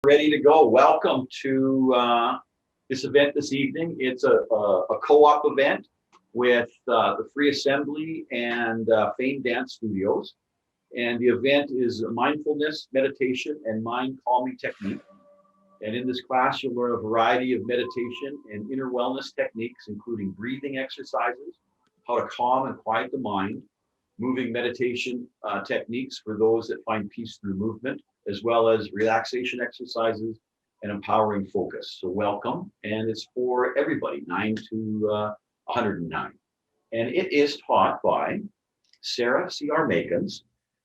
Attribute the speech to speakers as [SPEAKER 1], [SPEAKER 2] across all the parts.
[SPEAKER 1] Ready to go. Welcome to this event this evening. It's a co-op event with the Free Assembly and Fame Dance Studios. And the event is mindfulness, meditation, and mind calming technique. And in this class, you'll learn a variety of meditation and inner wellness techniques, including breathing exercises, how to calm and quiet the mind, moving meditation techniques for those that find peace through movement, as well as relaxation exercises and empowering focus. So welcome, and it's for everybody, 9 to 109. And it is taught by Sarah C.R. Makins.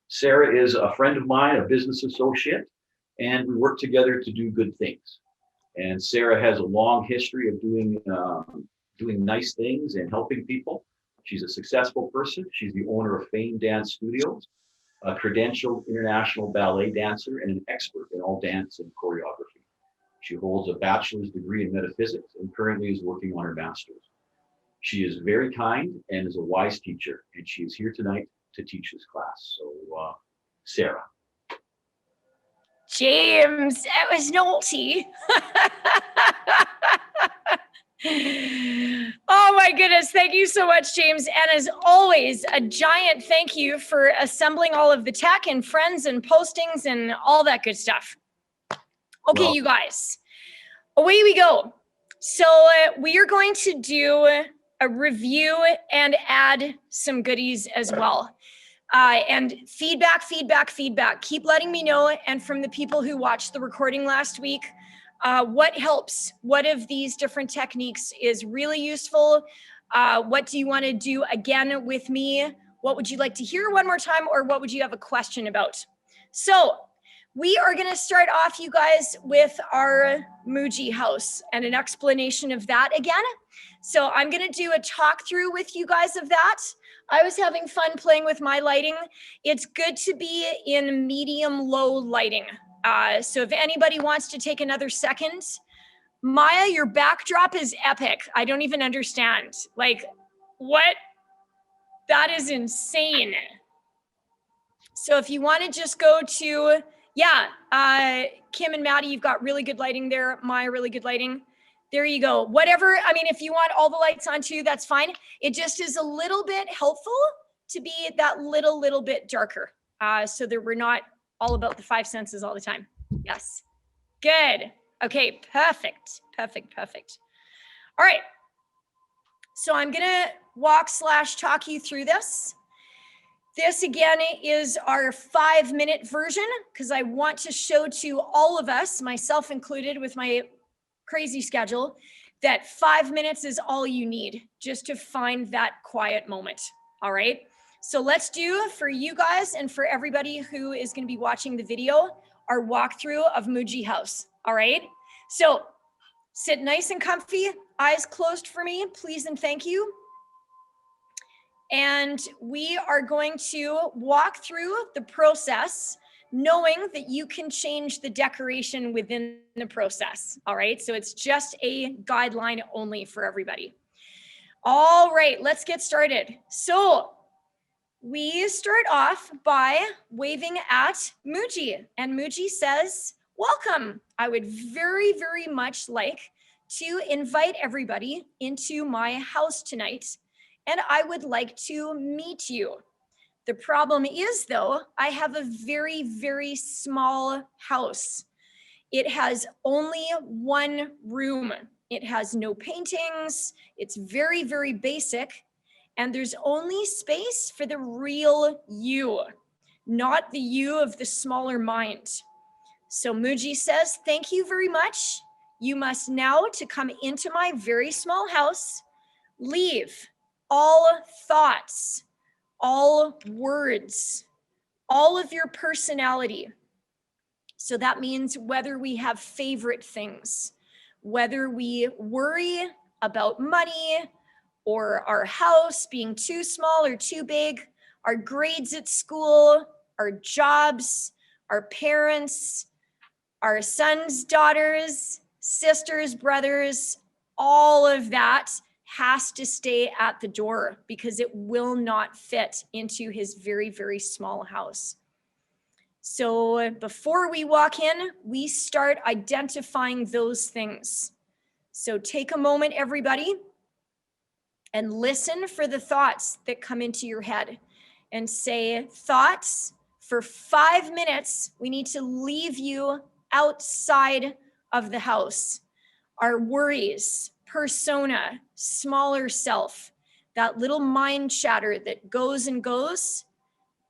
[SPEAKER 1] Sarah is a friend of mine, a business associate, and we work together to do good things. And Sarah has a long history of doing nice things and helping people. She's a successful person. She's the owner of Fame Dance Studios, a credentialed international ballet dancer, and an expert in all dance and choreography. She holds a bachelor's degree in metaphysics and currently is working on her master's. She is very kind and is a wise teacher, and she is here tonight to teach this class. So, Sarah.
[SPEAKER 2] James, that was naughty. Oh my goodness, thank you so much, James. And as always, a giant thank you for assembling all of the tech and friends and postings and all that good stuff. Okay, well, you guys, away we go. So we are going to do a review and add some goodies as well. And feedback. Keep letting me know. And from the people who watched the recording last week, what helps? What of these different techniques is really useful? What do you want to do again with me? What would you like to hear one more time? Or what would you have a question about? So we are going to start off, you guys, with our Muji house and an explanation of that again. So I'm going to do a talk through with you guys of that. I was having fun playing with my lighting. It's good to be in medium low lighting. So if anybody wants to take another second, Maya, your backdrop is epic. I don't even understand. Like, what? That is insane. So if you want to just go to, Kim and Maddie, you've got really good lighting there. Maya, really good lighting. There you go. Whatever, I mean, if you want all the lights on too, that's fine. It just is a little bit helpful to be that little bit darker. So that we're not all about the five senses all the time. Yes. Good. Okay, perfect. All right. So I'm gonna walk/talk you through this. This again is our 5-minute version because I want to show to all of us, myself included with my crazy schedule, that 5 minutes is all you need just to find that quiet moment. All right. So let's do, for you guys and for everybody who is going to be watching the video, our walkthrough of Muji House. All right. So sit nice and comfy, eyes closed for me, please and thank you. And we are going to walk through the process, knowing that you can change the decoration within the process. All right. So it's just a guideline only for everybody. All right, let's get started. So we start off by waving at Muji, and Muji says, welcome. I would very much like to invite everybody into my house tonight, and I would like to meet you. The problem is, though, I have a very small house. It has only one room. It has no paintings. It's very basic. And there's only space for the real you, not the you of the smaller mind. So Muji says, thank you very much. You must now, to come into my very small house, leave all thoughts, all words, all of your personality. So that means whether we have favorite things, whether we worry about money, or our house being too small or too big, our grades at school, our jobs, our parents, our sons, daughters, sisters, brothers, all of that has to stay at the door because it will not fit into his very small house. So before we walk in, we start identifying those things. So take a moment, everybody, and listen for the thoughts that come into your head and say, thoughts, for 5 minutes, we need to leave you outside of the house. Our worries, persona, smaller self, that little mind chatter that goes and goes,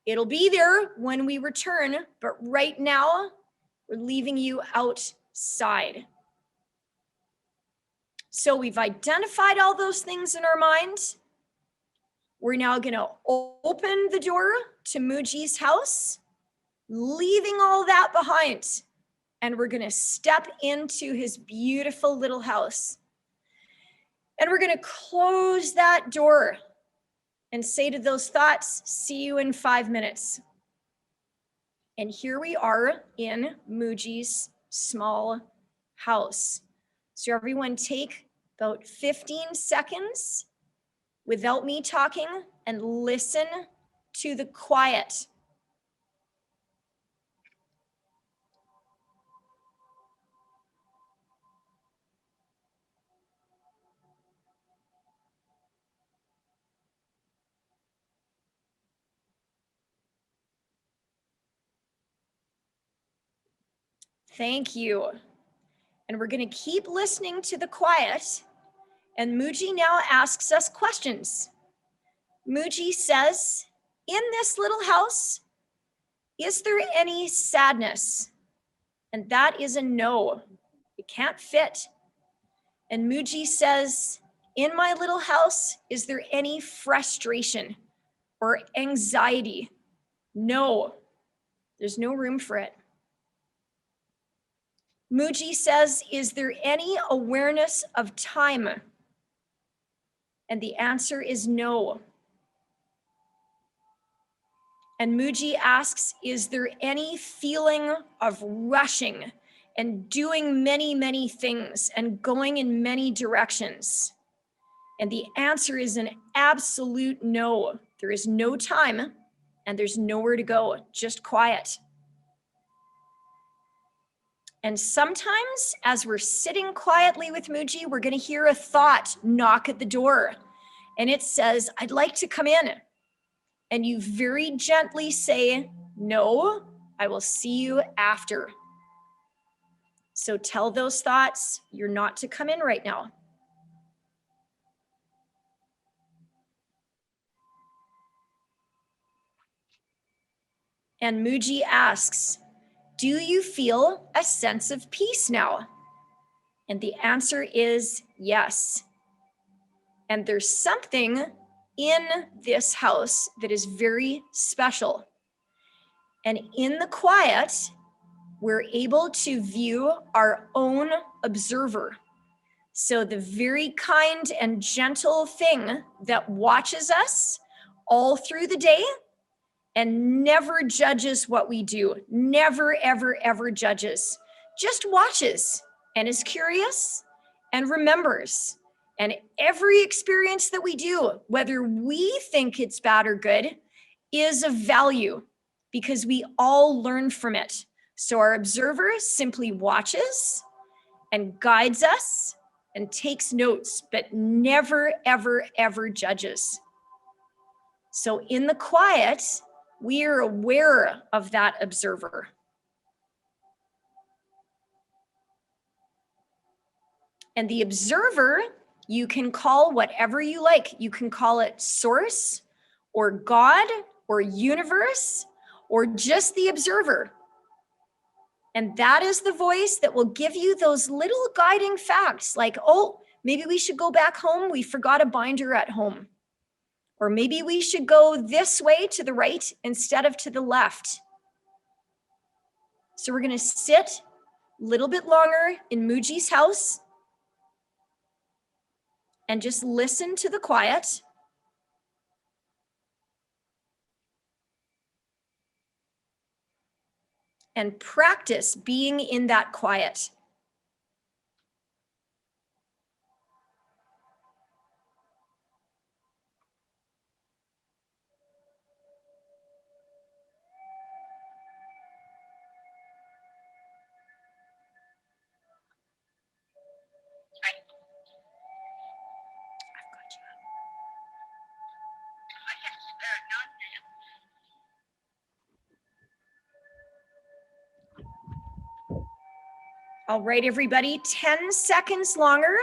[SPEAKER 2] it'll be there when we return, but right now, we're leaving you outside. So we've identified all those things in our mind. We're now going to open the door to Muji's house, leaving all that behind. And we're going to step into his beautiful little house. And we're going to close that door and say to those thoughts, see you in 5 minutes. And here we are in Muji's small house. So everyone take about 15 seconds without me talking and listen to the quiet. Thank you. And we're going to keep listening to the quiet. And Muji now asks us questions. Muji says, in this little house, is there any sadness? And that is a no. It can't fit. And Muji says, in my little house, is there any frustration or anxiety? No, there's no room for it. Muji says, is there any awareness of time? And the answer is no. And Muji asks, is there any feeling of rushing and doing many, many things and going in many directions? And the answer is an absolute no. There is no time and there's nowhere to go, just quiet. And sometimes as we're sitting quietly with Muji, we're going to hear a thought knock at the door. And it says, I'd like to come in. And you very gently say, no, I will see you after. So tell those thoughts you're not to come in right now. And Muji asks, do you feel a sense of peace now? And the answer is yes. And there's something in this house that is very special. And in the quiet, we're able to view our own observer. So the very kind and gentle thing that watches us all through the day and never judges what we do, never, ever, ever judges, just watches and is curious and remembers. And every experience that we do, whether we think it's bad or good, is of value because we all learn from it. So our observer simply watches and guides us and takes notes, but never, ever, ever judges. So in the quiet, we are aware of that observer. And the observer, you can call whatever you like. You can call it source or God or universe or just the observer. And that is the voice that will give you those little guiding facts like, oh, maybe we should go back home. We forgot a binder at home. Or maybe we should go this way to the right instead of to the left. So we're going to sit a little bit longer in Muji's house and just listen to the quiet. And practice being in that quiet. All right, everybody, 10 seconds longer.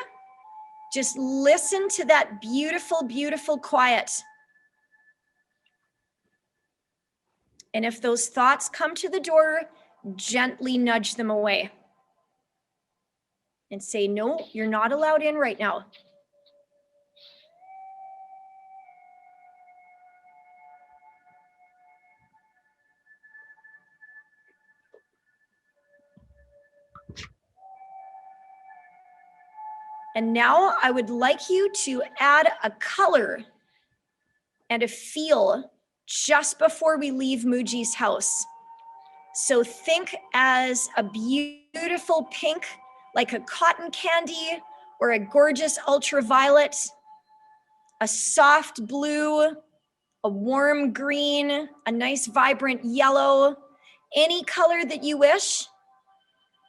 [SPEAKER 2] Just listen to that beautiful, beautiful quiet. And if those thoughts come to the door, gently nudge them away. And say, no, you're not allowed in right now. And now I would like you to add a color and a feel just before we leave Muji's house. So think as a beautiful pink, like a cotton candy, or a gorgeous ultraviolet, a soft blue, a warm green, a nice vibrant yellow, any color that you wish,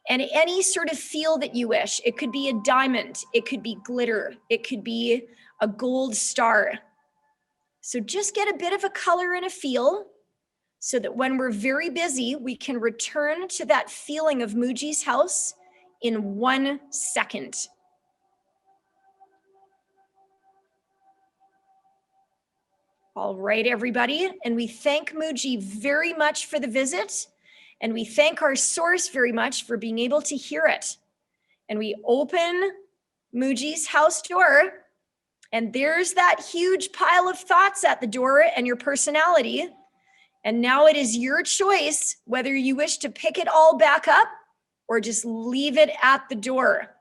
[SPEAKER 2] and any sort of feel that you wish. It could be a diamond, it could be glitter, it could be a gold star. So just get a bit of a color and a feel so that when we're very busy, we can return to that feeling of Muji's house in 1 second. All right, everybody. And we thank Muji very much for the visit. And we thank our source very much for being able to hear it. And we open Muji's house door. And there's that huge pile of thoughts at the door and your personality. And now it is your choice whether you wish to pick it all back up or just leave it at the door.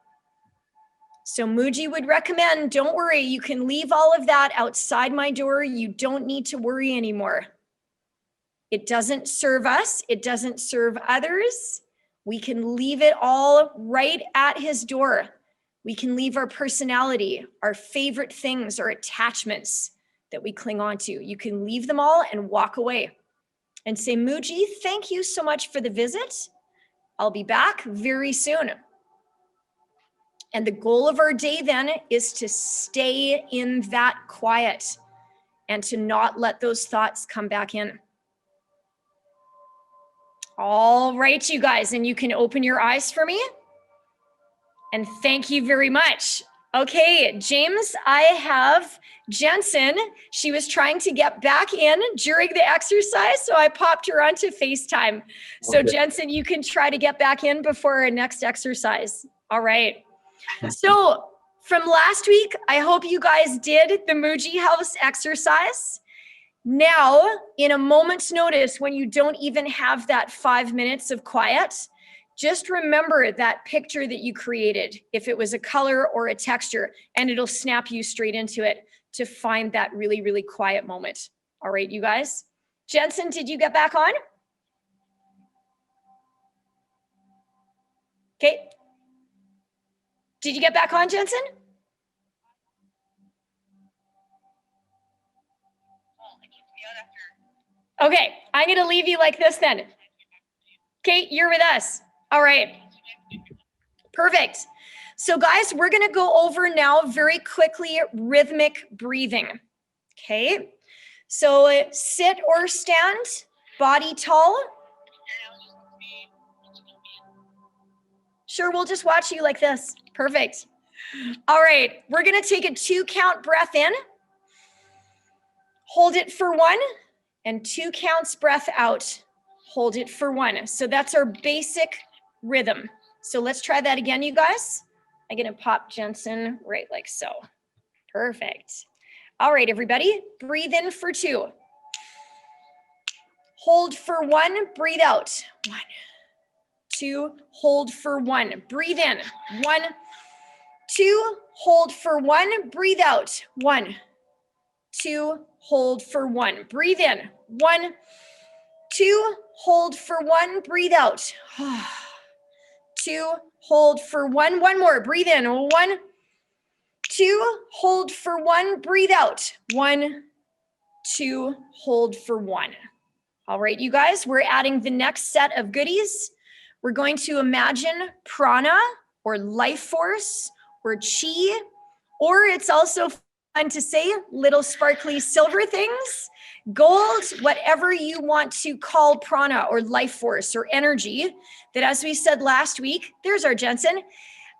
[SPEAKER 2] So Muji would recommend, don't worry, you can leave all of that outside my door. You don't need to worry anymore. It doesn't serve us. It doesn't serve others. We can leave it all right at his door. We can leave our personality, our favorite things, our attachments that we cling on to. You can leave them all and walk away and say, Muji, thank you so much for the visit. I'll be back very soon. And the goal of our day then is to stay in that quiet and to not let those thoughts come back in. All right, you guys, and you can open your eyes for me. And thank you very much. Okay, James, I have Jensen. She was trying to get back in during the exercise, so I popped her onto FaceTime. So okay. Jensen, you can try to get back in before our next exercise. All right. So from last week, I hope you guys did the Muji House exercise. Now, in a moment's notice, when you don't even have that 5 minutes of quiet, just remember that picture that you created, if it was a color or a texture, and it'll snap you straight into it to find that really, really quiet moment. All right, you guys. Jensen, did you get back on? Okay. Did you get back on, Jensen? Okay, I'm going to leave you like this then. Okay, you're with us. All right. Perfect. So guys, we're going to go over now very quickly rhythmic breathing. Okay. So sit or stand, body tall. Sure, we'll just watch you like this. Perfect. All right, we're going to take a 2 count breath in. Hold it for 1 and 2 counts breath out. Hold it for 1. So that's our basic rhythm. So let's try that again, you guys. I'm going to pop Jensen right like so. Perfect. All right, everybody, breathe in for 2. Hold for 1, breathe out. 1, 2, hold for 1. Breathe in. 1, 2, hold for 1, breathe out. 1, 2, hold for 1. Breathe in. 1, 2, hold for 1, breathe out. 2, hold for 1. One more. Breathe in. 1, 2, hold for 1, breathe out. 1, 2, hold for 1. All right, you guys, we're adding the next set of goodies. We're going to imagine prana or life force or chi, or it's also to say, little sparkly silver things, gold, whatever you want to call prana or life force or energy, that as we said last week, there's our Jensen,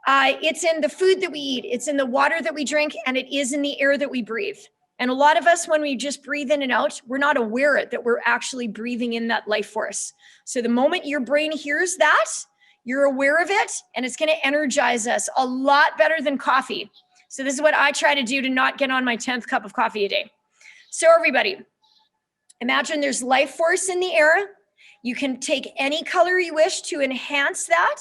[SPEAKER 2] it's in the food that we eat, it's in the water that we drink, and it is in the air that we breathe. And a lot of us, when we just breathe in and out, we're not aware that we're actually breathing in that life force. So the moment your brain hears that, you're aware of it, and it's going to energize us a lot better than coffee. So this is what I try to do to not get on my 10th cup of coffee a day. So everybody, imagine there's life force in the air. You can take any color you wish to enhance that.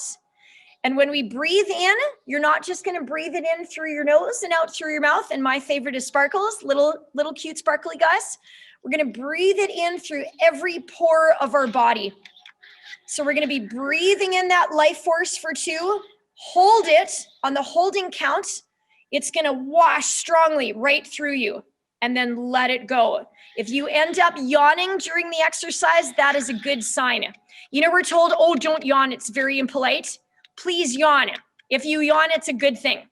[SPEAKER 2] And when we breathe in, you're not just going to breathe it in through your nose and out through your mouth. And my favorite is sparkles, little cute sparkly guys. We're going to breathe it in through every pore of our body. So we're going to be breathing in that life force for 2. Hold it on the holding count. It's going to wash strongly right through you, and then let it go. If you end up yawning during the exercise, that is a good sign. You know, we're told, oh, don't yawn. It's very impolite. Please yawn. If you yawn, it's a good thing.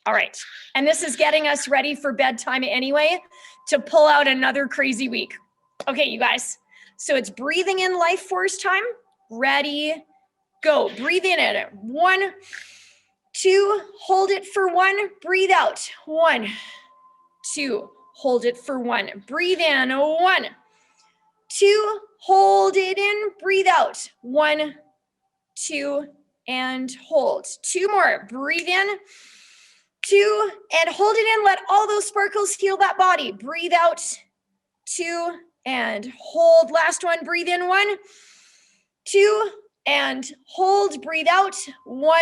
[SPEAKER 2] All right. And this is getting us ready for bedtime anyway, to pull out another crazy week. Okay, you guys. So it's breathing in life force time. Ready, go. Breathe in at it. 1, 2, hold it for 1, breathe out. 1, 2, hold it for 1. Breathe in. 1, 2, hold it in, breathe out. 1, 2, and hold. 2 more. Breathe in. 2, and hold it in. Let all those sparkles heal that body. Breathe out. 2, and hold. Last one. Breathe in. 1, 2, and hold. Breathe out. 1,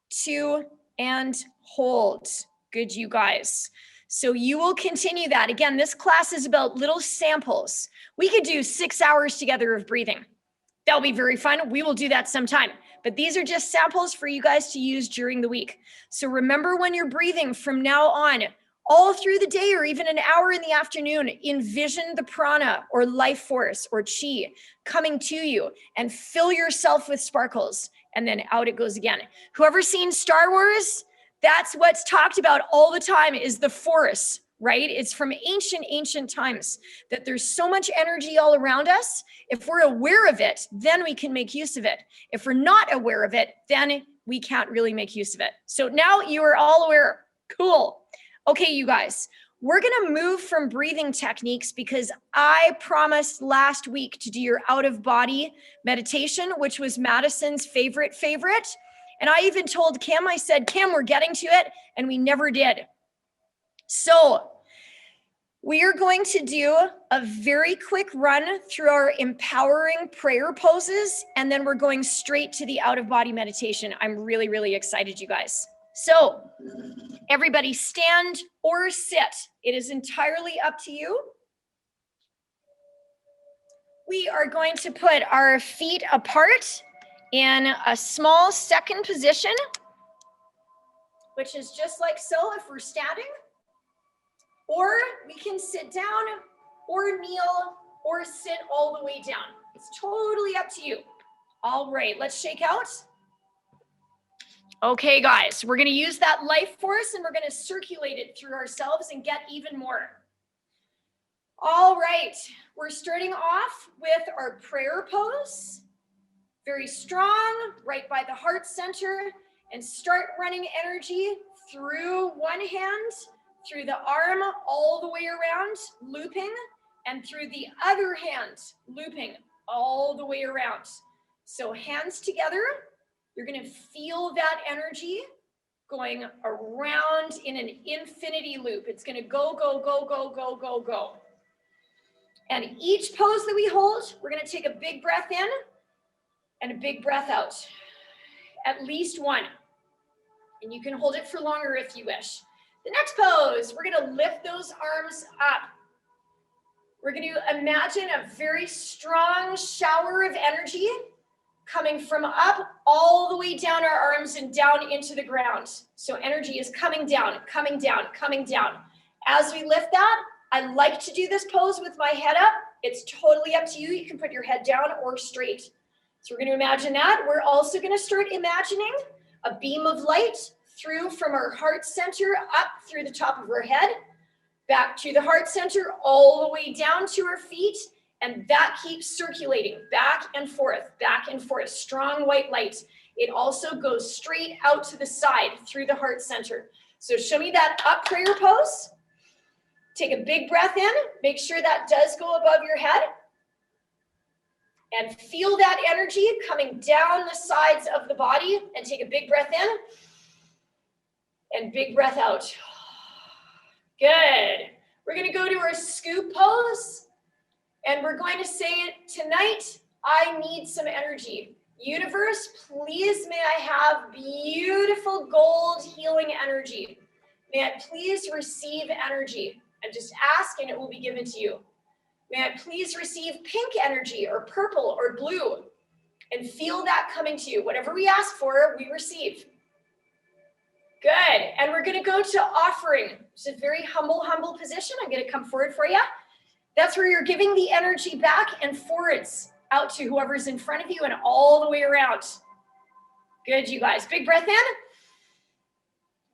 [SPEAKER 2] 2, and hold. Good, you guys. So you will continue that. Again, this class is about little samples. We could do 6 hours together of breathing. That'll be very fun. We will do that sometime. But these are just samples for you guys to use during the week. So remember, when you're breathing from now on, all through the day or even an hour in the afternoon, envision the prana or life force or chi coming to you, and fill yourself with sparkles, and then out it goes again. Whoever's seen Star Wars, that's what's talked about all the time, is the force, right? It's from ancient times that there's so much energy all around us. If we're aware of it, then we can make use of it. If we're not aware of it, then we can't really make use of it. So now you are all aware. Cool. Okay, you guys, we're going to move from breathing techniques, because I promised last week to do your out of body meditation, which was Madison's favorite. And I even told Kim, I said, Kim, we're getting to it. And we never did. So we are going to do a very quick run through our empowering prayer poses, and then we're going straight to the out of body meditation. I'm really, really excited, you guys. So everybody stand or sit. It is entirely up to you. We are going to put our feet apart in a small second position, which is just like so if we're standing. Or we can sit down or kneel or sit all the way down. It's totally up to you. All right, let's shake out. Okay, guys, we're going to use that life force and we're going to circulate it through ourselves and get even more. All right, we're starting off with our prayer pose. Very strong, right by the heart center, and start running energy through one hand, through the arm, all the way around, looping, and through the other hand, looping all the way around. So hands together, you're going to feel that energy going around in an infinity loop. It's going to go, go, go, go, go, go, go. And each pose that we hold, we're going to take a big breath in and a big breath out. At least one. And you can hold it for longer if you wish. The next pose, we're going to lift those arms up. We're going to imagine a very strong shower of energy coming from up all the way down our arms and down into the ground. So energy is coming down, coming down, coming down. As we lift that, I like to do this pose with my head up. It's totally up to you. You can put your head down or straight. So we're going to imagine that. We're also going to start imagining a beam of light through from our heart center up through the top of our head, back to the heart center, all the way down to our feet. And that keeps circulating back and forth, strong white light. It also goes straight out to the side through the heart center. So show me that up prayer pose. Take a big breath in. Make sure that does go above your head. And feel that energy coming down the sides of the body. And take a big breath in. And big breath out. Good. We're going to go to our scoop pose. And we're going to say, tonight, I need some energy. Universe, please may I have beautiful gold healing energy. May I please receive energy. And just ask and it will be given to you. May I please receive pink energy or purple or blue. And feel that coming to you. Whatever we ask for, we receive. Good. And we're going to go to offering. It's a very humble position. I'm going to come forward for you. That's where you're giving the energy back and forwards out to whoever's in front of you and all the way around. Good, you guys. Big breath in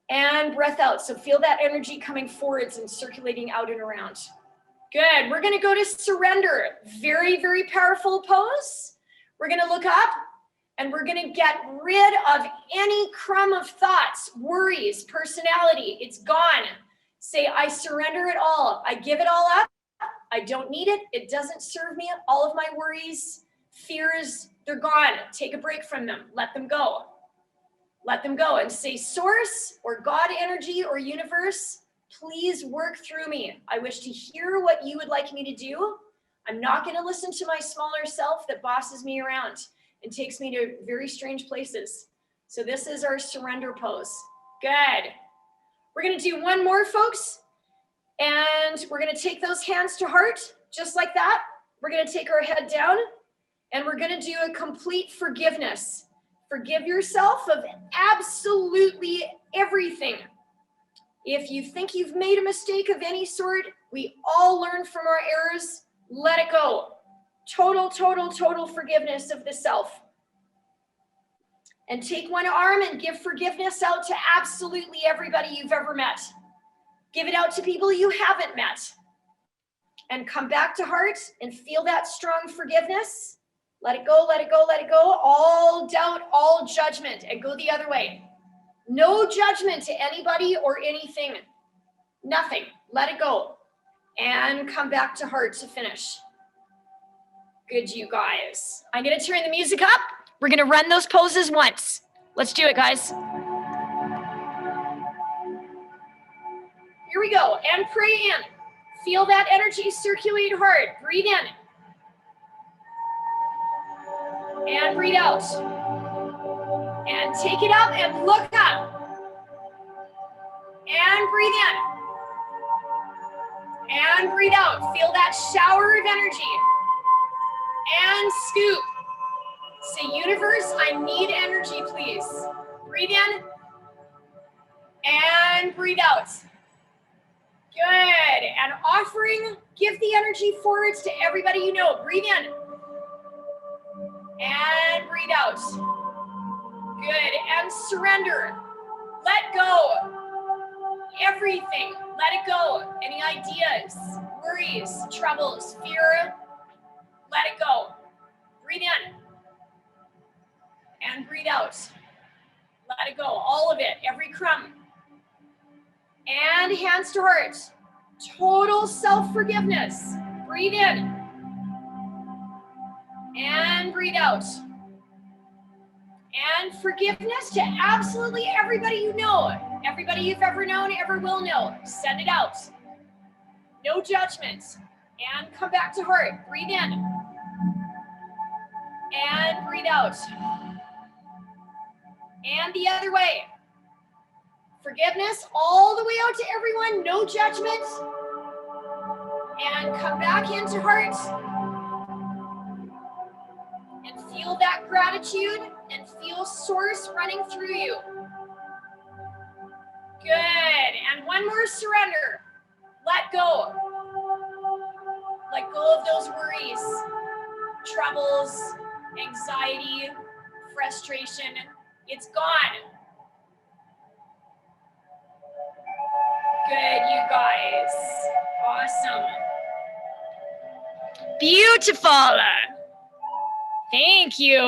[SPEAKER 2] and breath out. So feel that energy coming forwards and circulating out and around. Good. We're going to go to surrender. Very, very powerful pose. We're going to look up and we're going to get rid of any crumb of thoughts, worries, personality. It's gone. Say, I surrender it all. I give it all up. I don't need it. It doesn't serve me. All of my worries, fears, they're gone. Take a break from them. Let them go. Let them go and say, source or God energy or universe, please work through me. I wish to hear what you would like me to do. I'm not going to listen to my smaller self that bosses me around and takes me to very strange places. So this is our surrender pose. Good. We're going to do one more, folks. And we're going to take those hands to heart, just like that. We're going to take our head down and we're going to do a complete forgiveness. Forgive yourself of absolutely everything. If you think you've made a mistake of any sort, we all learn from our errors. Let it go. Total forgiveness of the self. And take one arm and give forgiveness out to absolutely everybody you've ever met. Give it out to people you haven't met. And come back to heart and feel that strong forgiveness. Let it go, let it go, let it go. All doubt, all judgment, and go the other way. No judgment to anybody or anything. Nothing. Let it go. And come back to heart to finish. Good, you guys. I'm going to turn the music up. We're going to run those poses once. Let's do it, guys. Here we go. And pray in. Feel that energy circulate hard. Breathe in. And breathe out. And take it up and look up. And breathe in. And breathe out. Feel that shower of energy. And scoop. Say, universe, I need energy, please. Breathe in. And breathe out. Good. And offering, give the energy forwards to everybody you know. Breathe in. And breathe out. Good. And surrender. Let go. Everything. Let it go. Any ideas, worries, troubles, fear, let it go. Breathe in. And breathe out. Let it go. All of it. Every crumb. And hands to heart. Total self-forgiveness. Breathe in. And breathe out. And forgiveness to absolutely everybody you know. Everybody you've ever known, ever will know. Send it out. No judgment. And come back to heart. Breathe in. And breathe out. And the other way. Forgiveness all the way out to everyone. No judgment. And come back into heart. And feel that gratitude and feel source running through you. Good. And one more surrender. Let go. Let go of those worries, troubles, anxiety, frustration. It's gone. Good, you guys. Beautiful. Thank you.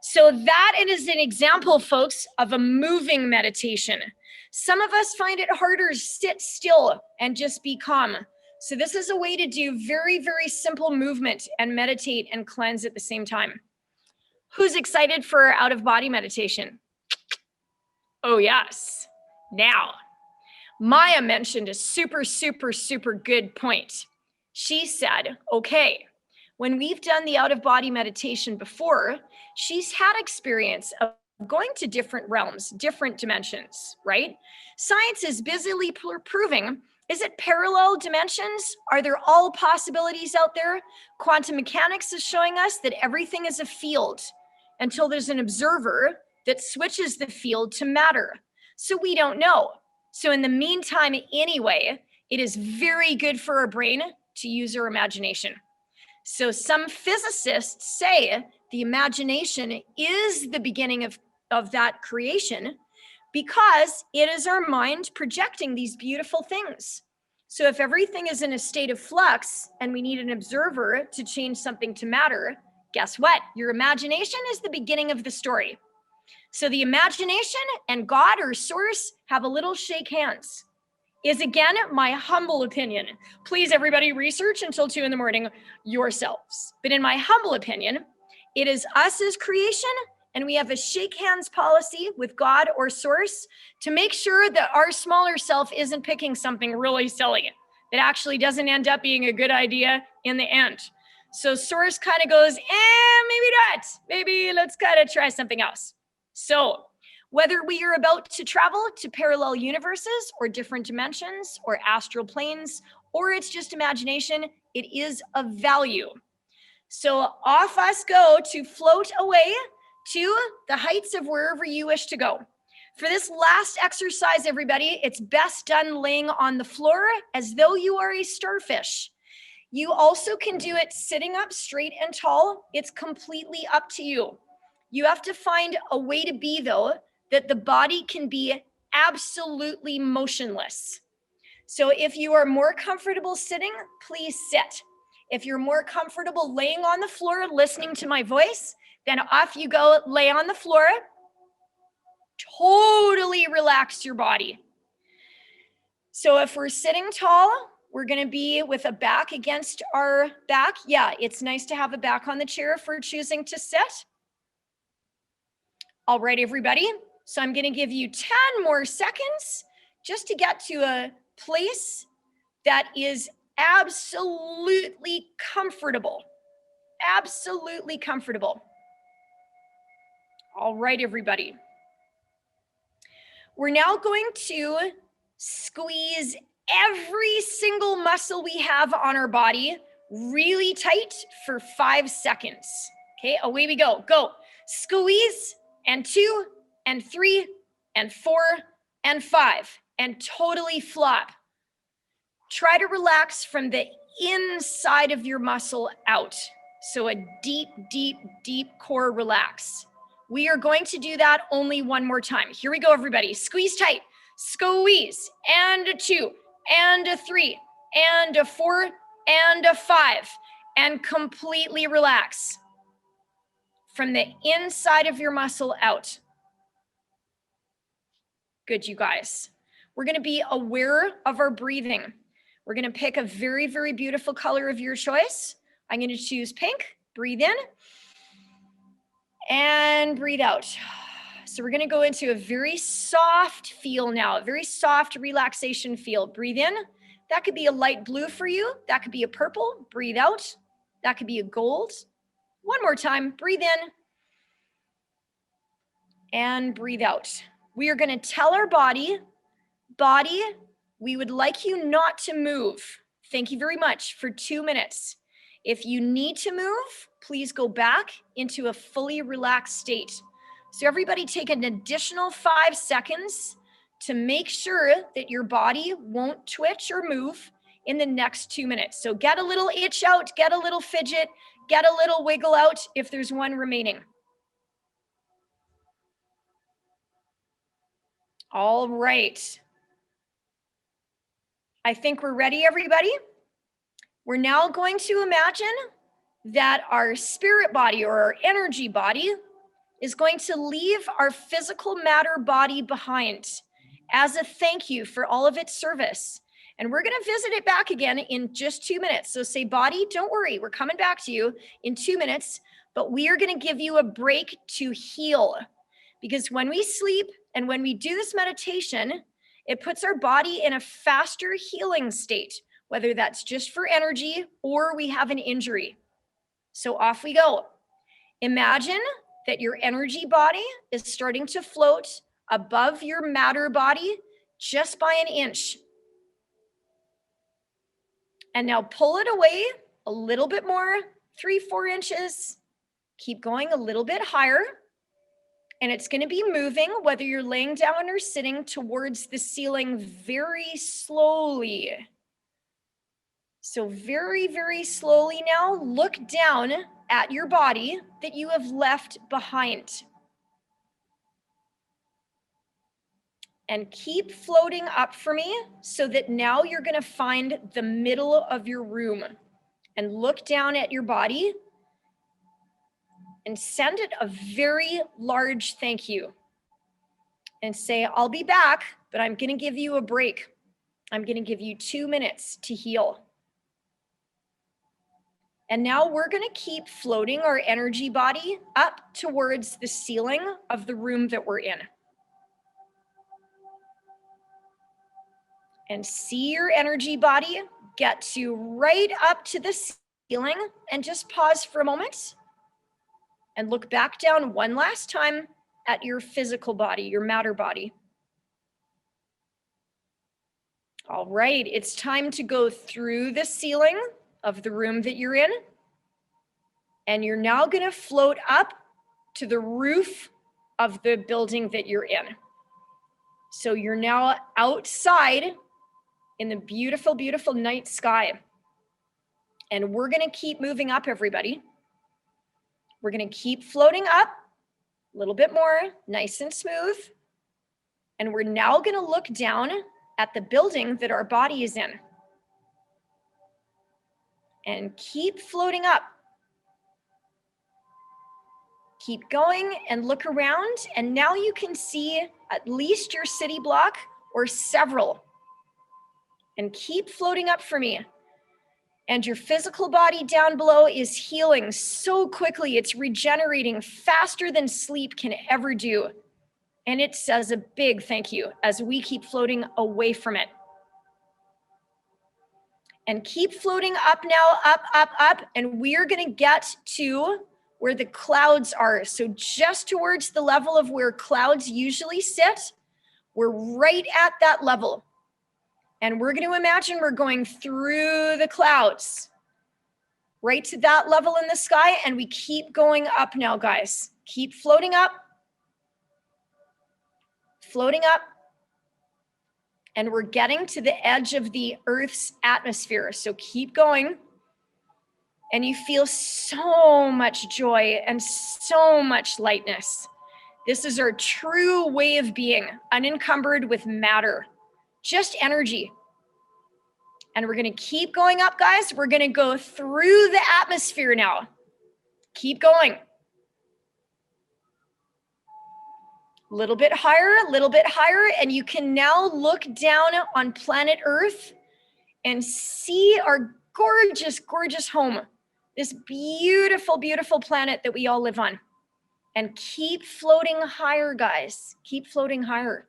[SPEAKER 2] So that it is an example, folks, of a moving meditation. Some of us find it harder to sit still and just be calm. So this is a way to do very, very simple movement and meditate and cleanse at the same time. Who's excited for out-of-body meditation? Oh, yes. Now, Maya mentioned a super, super, super good point. She said, okay, when we've done the out-of-body meditation before, she's had experience of going to different realms, different dimensions, right? Science is busily proving, is it parallel dimensions? Are there all possibilities out there? Quantum mechanics is showing us that everything is a field until there's an observer that switches the field to matter. So we don't know. So in the meantime, anyway, it is very good for our brain to use our imagination. So some physicists say the imagination is the beginning of that creation because it is our mind projecting these beautiful things. So if everything is in a state of flux and we need an observer to change something to matter, guess what? Your imagination is the beginning of the story. So the imagination and God or source have a little shake hands. Is again my humble opinion. Please, everybody, research until 2 a.m. yourselves. But in my humble opinion, it is us as creation, and we have a shake hands policy with God or source to make sure that our smaller self isn't picking something really silly that actually doesn't end up being a good idea in the end. So source kind of goes, maybe not. Maybe let's kind of try something else. So whether we are about to travel to parallel universes or different dimensions or astral planes, or it's just imagination, it is of value. So off us go to float away to the heights of wherever you wish to go. For this last exercise, everybody, it's best done laying on the floor as though you are a starfish. You also can do it sitting up straight and tall. It's completely up to you. You have to find a way to be, though, that the body can be absolutely motionless. So if you are more comfortable sitting, please sit. If you're more comfortable laying on the floor, listening to my voice, then off you go, lay on the floor. Totally relax your body. So if we're sitting tall, we're going to be with a back against our back. Yeah, it's nice to have a back on the chair if we're choosing to sit. All right, everybody. So I'm going to give you 10 more seconds just to get to a place that is absolutely comfortable. Absolutely comfortable. All right, everybody. We're now going to squeeze every single muscle we have on our body really tight for 5 seconds. Okay, away we go. Go. Squeeze, and 2, and 3, and 4, and 5, and totally flop. Try to relax from the inside of your muscle out. So a deep, deep, deep core relax. We are going to do that only one more time. Here we go, everybody. Squeeze tight. Squeeze. And a 2, and a 3, and a 4, and a 5. And completely relax from the inside of your muscle out. Good, you guys. We're going to be aware of our breathing. We're going to pick a very, very beautiful color of your choice. I'm going to choose pink. Breathe in and breathe out. So we're going to go into a very soft feel now, a very soft relaxation feel. Breathe in. That could be a light blue for you. That could be a purple. Breathe out. That could be a gold. One more time. Breathe in and breathe out. We are going to tell our body, we would like you not to move. Thank you very much for 2 minutes. If you need to move, please go back into a fully relaxed state. So everybody take an additional 5 seconds to make sure that your body won't twitch or move in the next 2 minutes. So get a little itch out, get a little fidget, get a little wiggle out if there's one remaining. All right. I think we're ready, everybody. We're now going to imagine that our spirit body or our energy body is going to leave our physical matter body behind as a thank you for all of its service. And we're going to visit it back again in just 2 minutes. So say, body, don't worry, we're coming back to you in 2 minutes, but we are going to give you a break to heal. Because when we sleep and when we do this meditation, it puts our body in a faster healing state, whether that's just for energy or we have an injury. So off we go. Imagine that your energy body is starting to float above your matter body just by an inch. And now pull it away a little bit more, 3-4 inches. Keep going a little bit higher. And it's going to be moving, whether you're laying down or sitting, towards the ceiling very slowly. So very, very slowly now, look down at your body that you have left behind. And keep floating up for me so that now you're going to find the middle of your room. And look down at your body and send it a very large thank you. And say, I'll be back, but I'm going to give you a break. I'm going to give you 2 minutes to heal. And now we're going to keep floating our energy body up towards the ceiling of the room that we're in. And see your energy body get to right up to the ceiling, and just pause for a moment and look back down one last time at your physical body, your matter body. All right, it's time to go through the ceiling of the room that you're in. And you're now going to float up to the roof of the building that you're in. So you're now outside in the beautiful, beautiful night sky. And we're going to keep moving up, everybody. We're going to keep floating up a little bit more, nice and smooth. And we're now going to look down at the building that our body is in. And keep floating up. Keep going and look around. And now you can see at least your city block or several. And keep floating up for me. And your physical body down below is healing so quickly. It's regenerating faster than sleep can ever do. And it says a big thank you as we keep floating away from it. And keep floating up now, up, up, up. And we are going to get to where the clouds are. So just towards the level of where clouds usually sit, we're right at that level. And we're going to imagine we're going through the clouds, right to that level in the sky. And we keep going up now, guys. Keep floating up. Floating up. And we're getting to the edge of the Earth's atmosphere. So keep going. And you feel so much joy and so much lightness. This is our true way of being, unencumbered with matter, just energy. And we're going to keep going up, guys. We're going to go through the atmosphere now. Keep going. A little bit higher, and you can now look down on planet Earth and see our gorgeous, gorgeous home. This beautiful, beautiful planet that we all live on. And keep floating higher, guys. Keep floating higher.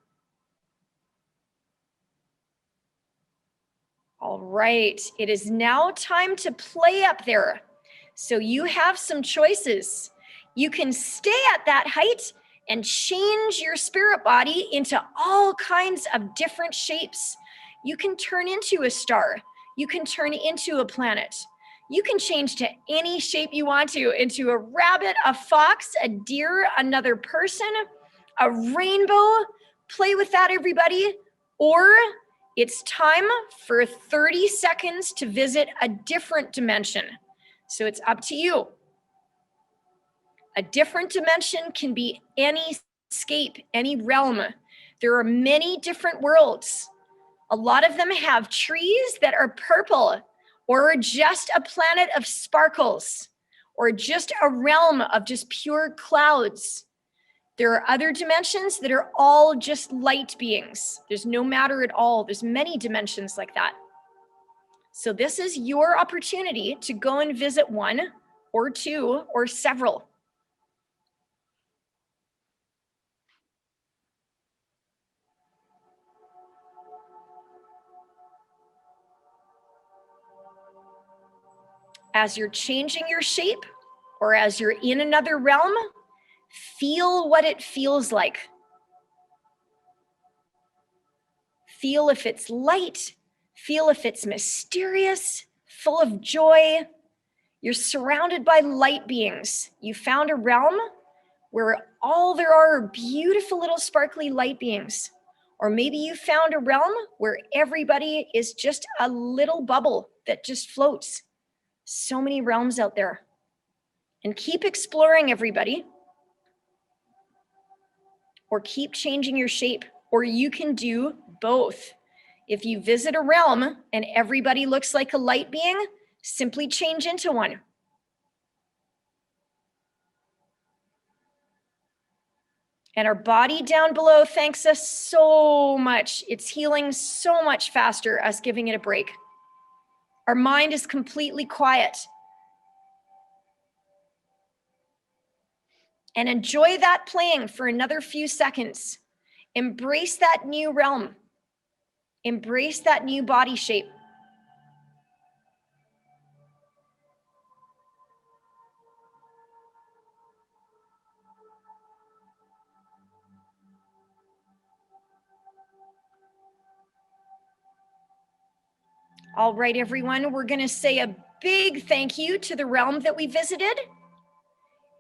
[SPEAKER 2] All right, it is now time to play up there. So you have some choices. You can stay at that height and change your spirit body into all kinds of different shapes. You can turn into a star. You can turn into a planet. You can change to any shape you want to, into a rabbit, a fox, a deer, another person, a rainbow. Play with that, everybody. Or it's time for 30 seconds to visit a different dimension. So it's up to you. A different dimension can be any scape, any realm. There are many different worlds. A lot of them have trees that are purple or just a planet of sparkles, or just a realm of just pure clouds. There are other dimensions that are all just light beings. There's no matter at all. There's many dimensions like that. So this is your opportunity to go and visit one or two or several. As you're changing your shape or as you're in another realm, feel what it feels like. Feel if it's light, feel if it's mysterious, full of joy. You're surrounded by light beings. You found a realm where all there are beautiful little sparkly light beings. Or maybe you found a realm where everybody is just a little bubble that just floats. So many realms out there. And keep exploring, everybody. Or keep changing your shape. Or you can do both. If you visit a realm and everybody looks like a light being, simply change into one. And our body down below thanks us so much. It's healing so much faster, us giving it a break. Our mind is completely quiet. And enjoy that playing for another few seconds. Embrace that new realm. Embrace that new body shape. All right, everyone, we're going to say a big thank you to the realm that we visited.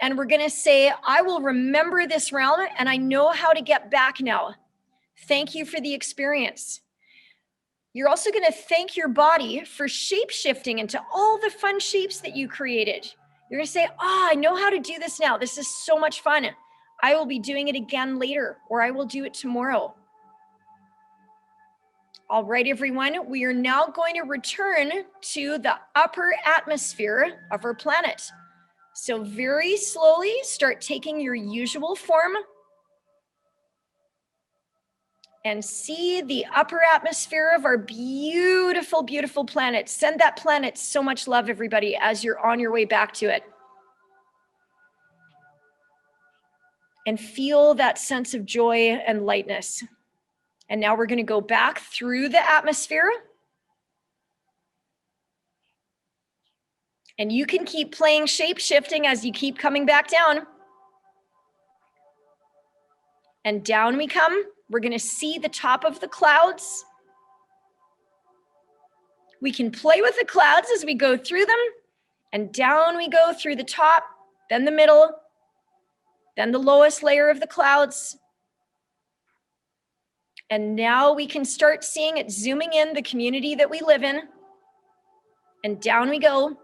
[SPEAKER 2] And we're going to say, I will remember this realm and I know how to get back now. Thank you for the experience. You're also going to thank your body for shape shifting into all the fun shapes that you created. You're going to say, I know how to do this now. This is so much fun. I will be doing it again later, or I will do it tomorrow. All right, everyone, we are now going to return to the upper atmosphere of our planet. So very slowly start taking your usual form and see the upper atmosphere of our beautiful, beautiful planet. Send that planet so much love, everybody, as you're on your way back to it. And feel that sense of joy and lightness. And now we're going to go back through the atmosphere. And you can keep playing shape shifting as you keep coming back down. And down we come. We're going to see the top of the clouds. We can play with the clouds as we go through them. And down we go through the top, then the middle, then the lowest layer of the clouds. And now we can start seeing it zooming in the community that we live in. And down we go.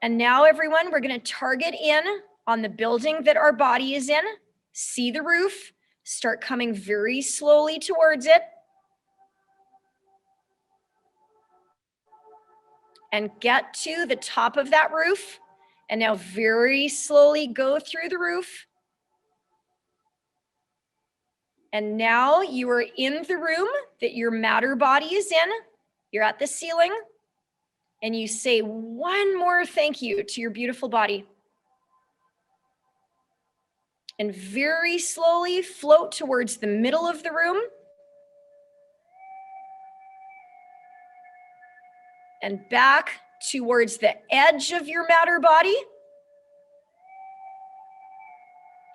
[SPEAKER 2] And now, everyone, we're going to target in on the building that our body is in. See the roof. Start coming very slowly towards it. And get to the top of that roof. And now very slowly go through the roof. And now you are in the room that your matter body is in. You're at the ceiling. And you say one more thank you to your beautiful body. And very slowly float towards the middle of the room. And back towards the edge of your matter body.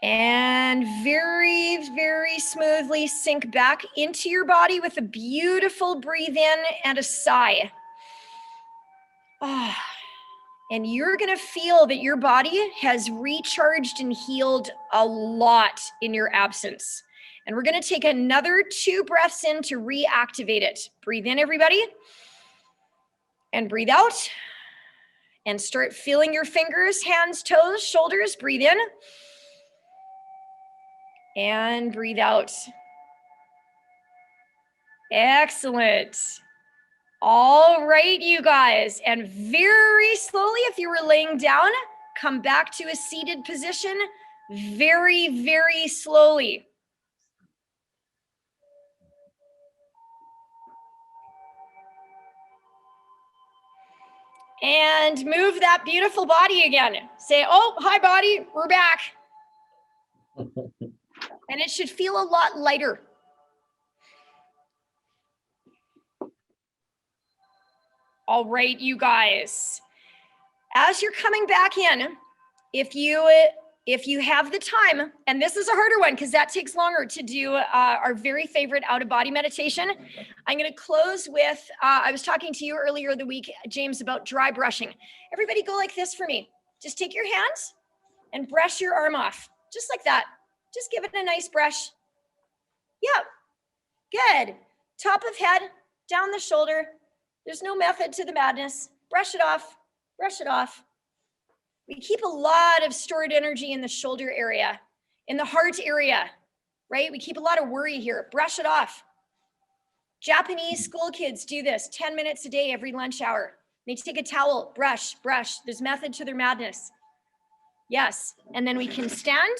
[SPEAKER 2] And very, very smoothly sink back into your body with a beautiful breathe in and a sigh. And you're going to feel that your body has recharged and healed a lot in your absence. And we're going to take another 2 breaths in to reactivate it. Breathe in, everybody. And breathe out. And start feeling your fingers, hands, toes, shoulders. Breathe in. And breathe out. Excellent. All right, you guys. And very slowly, if you were laying down, come back to a seated position. Very, very slowly. And move that beautiful body again. Say, oh, hi, body, we're back. And it should feel a lot lighter. All right, you guys. As you're coming back in, if you have the time, and this is a harder one because that takes longer to do our very favorite out-of-body meditation. I'm going to close with, I was talking to you earlier the week, James, about dry brushing. Everybody go like this for me. Just take your hands and brush your arm off, just like that. Just give it a nice brush. Yep, good. Top of head, down the shoulder. There's no method to the madness. Brush it off, brush it off. We keep a lot of stored energy in the shoulder area, in the heart area, right? We keep a lot of worry here. Brush it off. Japanese school kids do this 10 minutes a day every lunch hour. They take a towel, brush, brush. There's method to their madness. Yes, and then we can stand,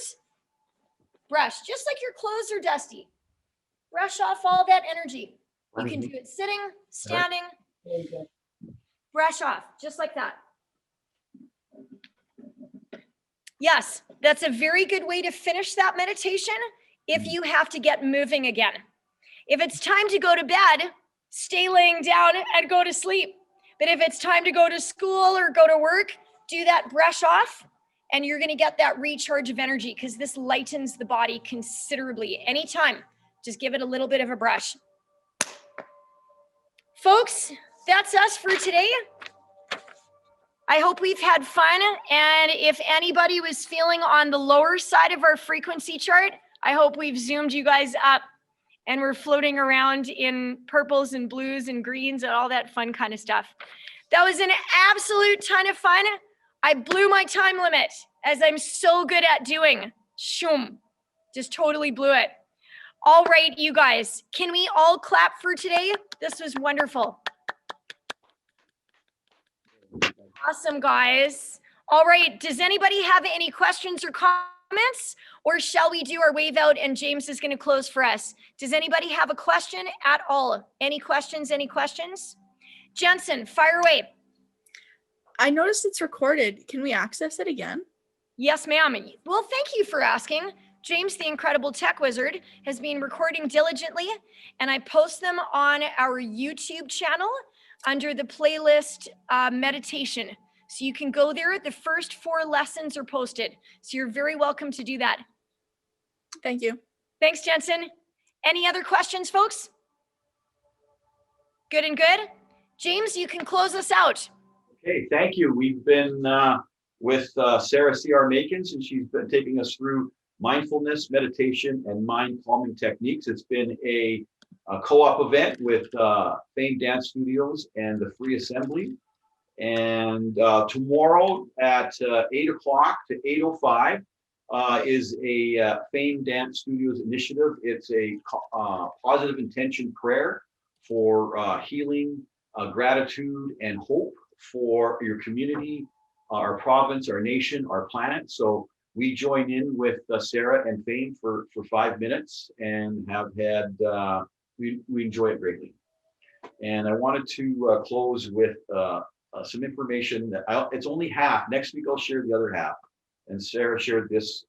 [SPEAKER 2] brush, just like your clothes are dusty. Brush off all that energy. You can do it sitting, standing, brush off, just like that. Yes, that's a very good way to finish that meditation if you have to get moving again. If it's time to go to bed, stay laying down and go to sleep. But if it's time to go to school or go to work, do that brush off and you're going to get that recharge of energy because this lightens the body considerably. Anytime, just give it a little bit of a brush. Folks, that's us for today. I hope we've had fun. And if anybody was feeling on the lower side of our frequency chart, I hope we've zoomed you guys up and we're floating around in purples and blues and greens and all that fun kind of stuff. That was an absolute ton of fun. I blew my time limit, as I'm so good at doing. Shoom, just totally blew it. All right, you guys, can we all clap for today? This was wonderful. Awesome, guys. All right, does anybody have any questions or comments? Or shall we do our wave out and James is going to close for us? Does anybody have a question at all? Any questions, any questions? Jensen, fire away.
[SPEAKER 3] I noticed it's recorded. Can we access it again?
[SPEAKER 2] Yes, ma'am. Well, thank you for asking. James, the incredible tech wizard, has been recording diligently, and I post them on our YouTube channel under the playlist meditation. So you can go there. The first 4 lessons are posted. So you're very welcome to do that.
[SPEAKER 3] Thank you.
[SPEAKER 2] Thanks, Jensen. Any other questions, folks? Good and good. James, you can close us out.
[SPEAKER 1] Okay, thank you. We've been with Sarah C.R. Makins, and she's been taking us through mindfulness, meditation, and mind calming techniques. It's been a co-op event with Fame Dance Studios and the Free Assembly. And tomorrow at 8 o'clock to 8:05 is a Fame Dance Studios initiative. It's a positive intention prayer for healing, gratitude, and hope for your community, our province, our nation, our planet. So we join in with Sarah and Fame for 5 minutes and have had, we enjoy it greatly. And I wanted to close with some information that it's only half. Next week I'll share the other half. And Sarah shared this.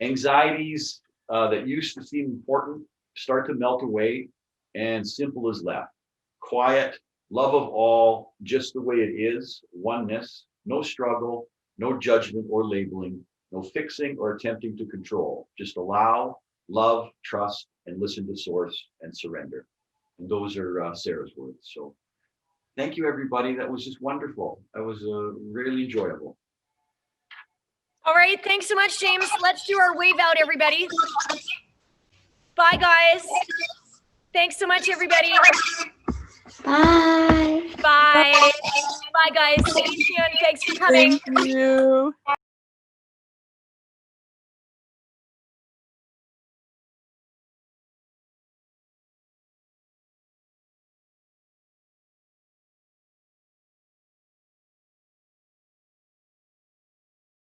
[SPEAKER 1] Anxieties that used to seem important start to melt away, and simple is left. Quiet, love of all, just the way it is, oneness, no struggle, no judgment or labeling, no fixing or attempting to control. Just allow, love, trust, and listen to source and surrender. And those are Sarah's words. So thank you, everybody. That was just wonderful. That was really enjoyable.
[SPEAKER 2] All right, thanks so much, James. Let's do our wave out, everybody. Bye, guys. Thanks so much, everybody.
[SPEAKER 4] Bye.
[SPEAKER 2] Bye. Bye, guys. See you soon. Thanks for coming.
[SPEAKER 3] Thank you.